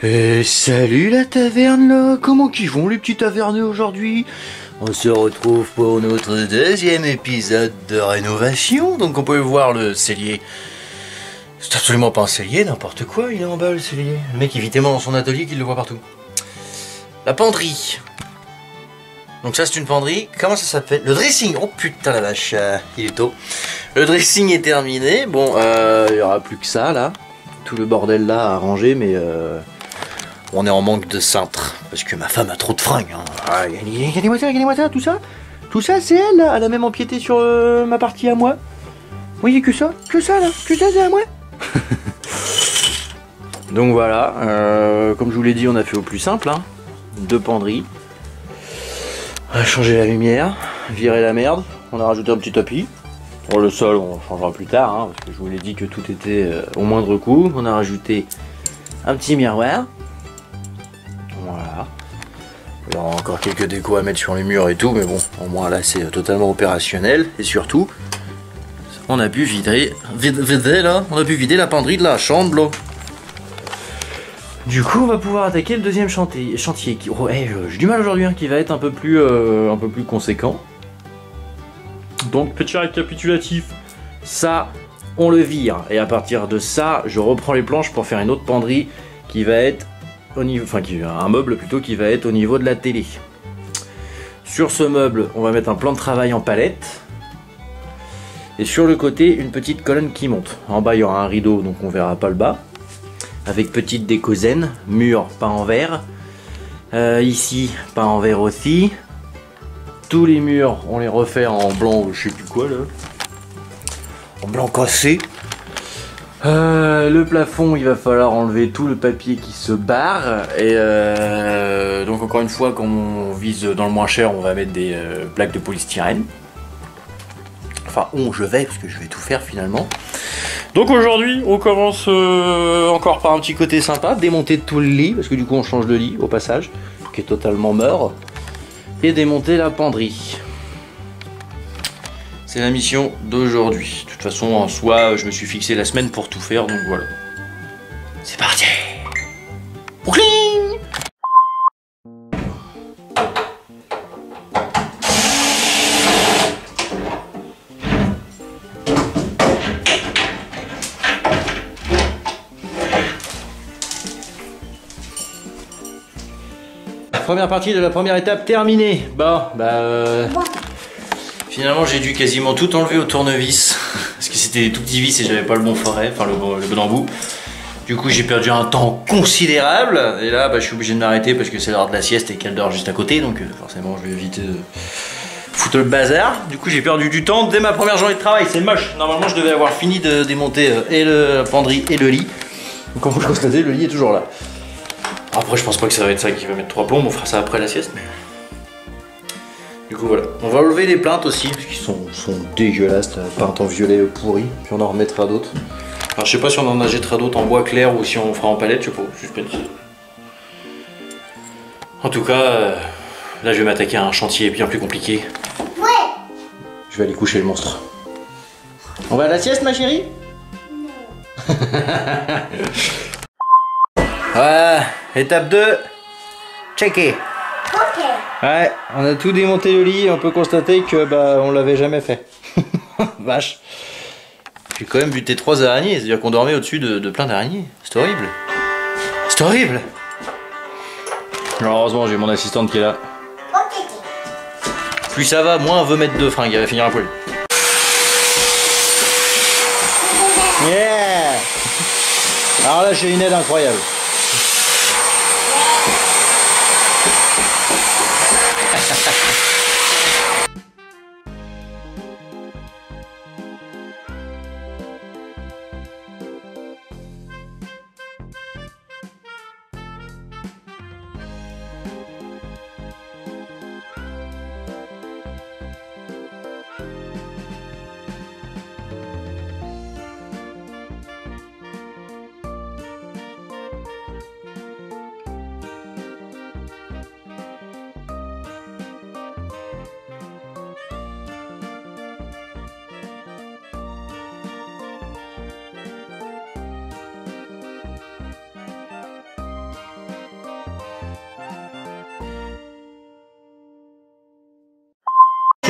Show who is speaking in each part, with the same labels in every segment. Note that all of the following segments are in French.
Speaker 1: Salut la taverne là, comment qu'ils vont les petits taverneux aujourd'hui? On se retrouve pour notre deuxième épisode de rénovation. Donc on peut voir le cellier. C'est absolument pas un cellier, n'importe quoi, il est en bas le cellier. Le mec il vit tellement dans son atelier qu'il le voit partout. La penderie. Donc ça c'est une penderie, comment ça s'appelle? Le dressing, oh putain la vache, il est tôt. Le dressing est terminé, bon il y aura plus que ça là. Tout le bordel là à ranger, mais on est en manque de cintre, parce que ma femme a trop de fringues. Hein. Ah, regardez-moi ça, tout ça. Tout ça, c'est elle, là. Elle a même empiété sur ma partie à moi. Vous voyez que ça là, que ça, c'est à moi. Donc voilà, comme je vous l'ai dit, on a fait au plus simple. Hein. 2 penderies. On a changé la lumière, viré la merde. On a rajouté un petit tapis. Pour le sol, on changera plus tard, hein, parce que je vous l'ai dit que tout était au moindre coût. On a rajouté un petit miroir. Voilà. Il y aura encore quelques décos à mettre sur les murs et tout, mais bon, au moins là c'est totalement opérationnel. Et surtout, on a pu vider là, on a pu vider la penderie de la chambre là. Du coup, on va pouvoir attaquer le deuxième chantier qui, oh, hey, j'ai du mal aujourd'hui, hein, qui va être un peu plus conséquent. Donc petit récapitulatif, ça on le vire et à partir de ça, je reprends les planches pour faire une autre penderie qui va être au niveau, enfin un meuble plutôt qui va être au niveau de la télé. Sur ce meuble, on va mettre un plan de travail en palette. Et sur le côté, une petite colonne qui monte. En bas, il y aura un rideau, donc on verra pas le bas. Avec petite déco zen, mur peint en verre. Ici, peint en verre aussi. Tous les murs, on les refait en blanc, je sais plus quoi là. En blanc cassé. Le plafond, il va falloir enlever tout le papier qui se barre. Et donc encore une fois, quand on vise dans le moins cher, on va mettre des plaques de polystyrène. Enfin, je vais, parce que je vais tout faire finalement. Donc aujourd'hui, on commence encore par un petit côté sympa, démonter tout le lit, parce que du coup on change de lit au passage, qui est totalement mort. Et démonter la penderie. C'est la mission d'aujourd'hui. De toute façon, en soi, je me suis fixé la semaine pour tout faire, donc voilà. C'est parti. Brooklyn. Première partie de la première étape terminée. Bon, finalement j'ai dû quasiment tout enlever au tournevis. Parce que c'était des tout petits vis et j'avais pas le bon forêt, enfin le bon embout. Du coup j'ai perdu un temps considérable. Et là je suis obligé de m'arrêter parce que c'est l'heure de la sieste et qu'elle dort juste à côté. Donc forcément je vais éviter de foutre le bazar. Du coup j'ai perdu du temps dès ma première journée de travail. C'est moche. Normalement je devais avoir fini de démonter et la penderie et le lit. Donc comme vous le constatez, le lit est toujours là. Après je pense pas que ça va être ça qui va mettre 3 plombs, on fera ça après la sieste. Mais... Du coup voilà. On va enlever les plaintes aussi, parce qu'ils sont dégueulasses, peintes en violet pourri. Puis on en remettra d'autres. Alors je sais pas si on en achètera d'autres en bois clair ou si on fera en palette, je sais pas, suspense. En tout cas, là je vais m'attaquer à un chantier bien plus compliqué. Ouais. Je vais aller coucher le monstre. On va à la sieste ma chérie? Non. Voilà, étape 2, checké. Ok. Ouais, on a tout démonté le lit et on peut constater que on l'avait jamais fait. Vache. J'ai quand même buté 3 araignées, c'est-à-dire qu'on dormait au-dessus de plein d'araignées. C'est horrible. C'est horrible. Alors heureusement j'ai mon assistante qui est là. Ok. Plus ça va, moins elle veut mettre de fringues, elle va finir à poil. Yeah. Alors là j'ai une aide incroyable.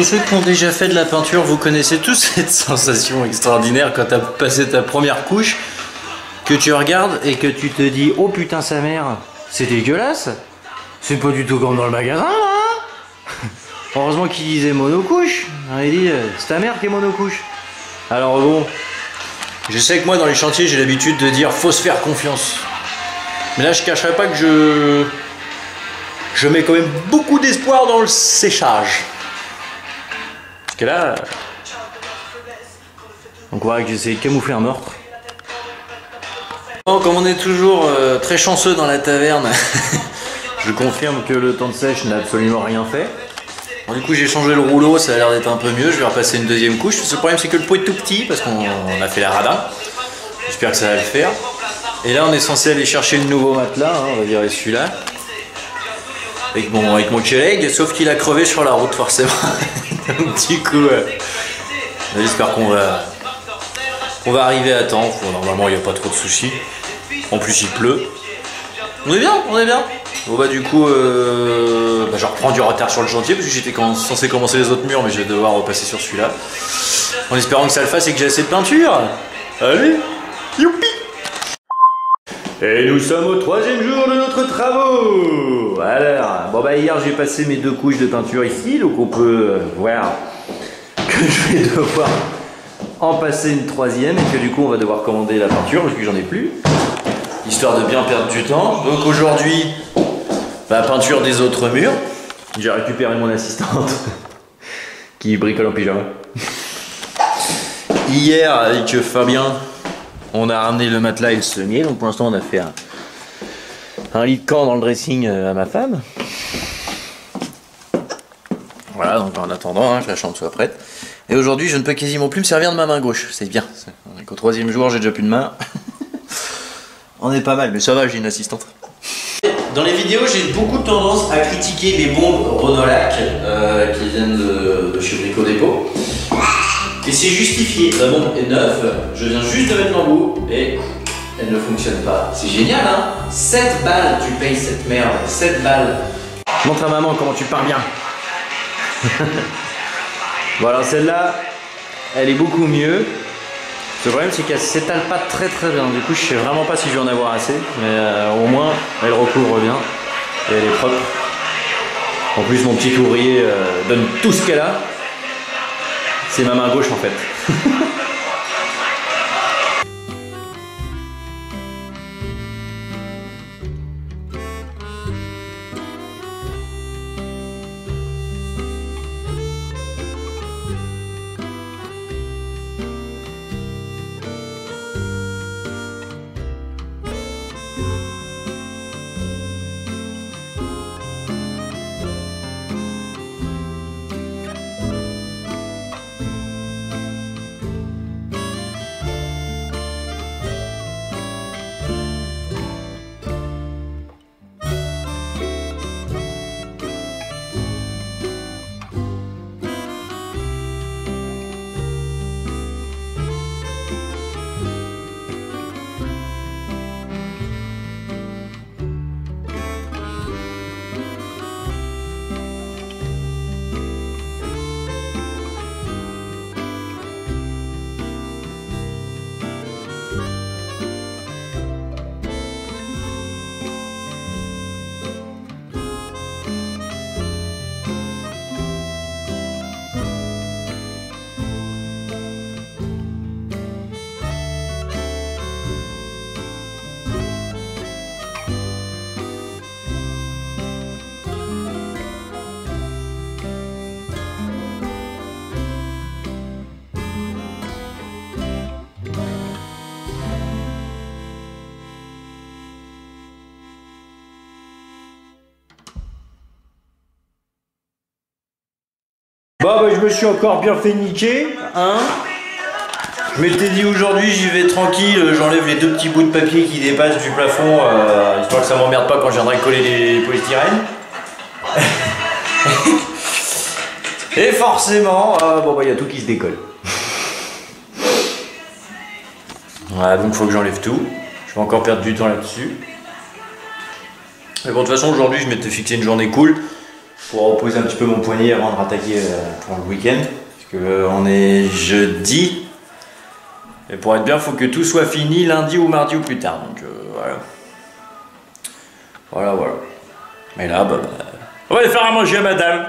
Speaker 1: tous ceux qui ont déjà fait de la peinture, vous connaissez tous cette sensation extraordinaire quand tu as passé ta première couche, que tu regardes et que tu te dis oh putain sa mère, c'est dégueulasse, c'est pas du tout comme dans le magasin hein. Heureusement qu'il disait monocouche, il dit c'est ta mère qui est monocouche. Alors bon, je sais que moi dans les chantiers j'ai l'habitude de dire faut se faire confiance, mais là je cacherai pas que je mets quand même beaucoup d'espoir dans le séchage. Parce que là, on croirait que j'essaie de camoufler un meurtre. Bon, comme on est toujours très chanceux dans la taverne, je confirme que le temps de sèche n'a absolument rien fait. Bon, du coup j'ai changé le rouleau, ça a l'air d'être un peu mieux, je vais repasser une deuxième couche. Le problème c'est que le pot est tout petit parce qu'on a fait la radin. J'espère que ça va le faire. Et là on est censé aller chercher le nouveau matelas, hein, on va virer celui-là. Avec mon collègue, sauf qu'il a crevé sur la route forcément. Donc du coup, j'espère qu'on va arriver à temps. Normalement il n'y a pas trop de soucis. En plus il pleut. On est bien. Bon bah du coup, je reprends du retard sur le chantier parce que j'étais censé commencer les autres murs, mais je vais devoir repasser sur celui-là. En espérant que ça le fasse et que j'ai assez de peinture. Allez, youpi! Et nous sommes au 3e jour de notre travaux. Alors, bon bah hier j'ai passé mes 2 couches de peinture ici, donc on peut voir que je vais devoir en passer une 3e et que du coup on va devoir commander la peinture parce que j'en ai plus, histoire de bien perdre du temps. Donc aujourd'hui, la peinture des autres murs. J'ai récupéré mon assistante qui bricole en pyjama. Hier avec Fabien, on a ramené le matelas et le sommier, donc pour l'instant on a fait un lit de camp dans le dressing à ma femme. Voilà, donc en attendant que la chambre soit prête. Et aujourd'hui je ne peux quasiment plus me servir de ma main gauche, c'est bien. Au 3e jour j'ai déjà plus de main. On est pas mal, mais ça va, j'ai une assistante. Dans les vidéos j'ai beaucoup de tendance à critiquer les bombes Renolac qui viennent de chez Brico Dépôt. Et c'est justifié, la bombe est neuve, je viens juste de mettre l'embout et elle ne fonctionne pas. C'est génial hein, 7 balles tu payes cette merde, 7 balles. Montre à maman comment tu parles bien. Voilà, celle-là, elle est beaucoup mieux. Le problème c'est qu'elle s'étale pas très bien, du coup je sais vraiment pas si je vais en avoir assez, mais au moins elle recouvre bien et elle est propre. En plus mon petit ouvrier donne tout ce qu'elle a. C'est ma main gauche en fait. Bah, je me suis encore bien fait niquer, hein. Je m'étais dit aujourd'hui j'y vais tranquille, j'enlève les 2 petits bouts de papier qui dépassent du plafond, histoire que ça m'emmerde pas quand je viendrai coller les polystyrènes. Et forcément, il y a tout qui se décolle. Voilà, donc il faut que j'enlève tout. Je vais encore perdre du temps là-dessus. Mais bon, de toute façon aujourd'hui je m'étais fixé une journée cool. pour reposer un petit peu mon poignet avant de rattaquer pour le week-end. Parce que on est jeudi. Et pour être bien, il faut que tout soit fini lundi ou mardi ou plus tard. Donc voilà. Voilà. Mais là, on va aller faire à manger à madame.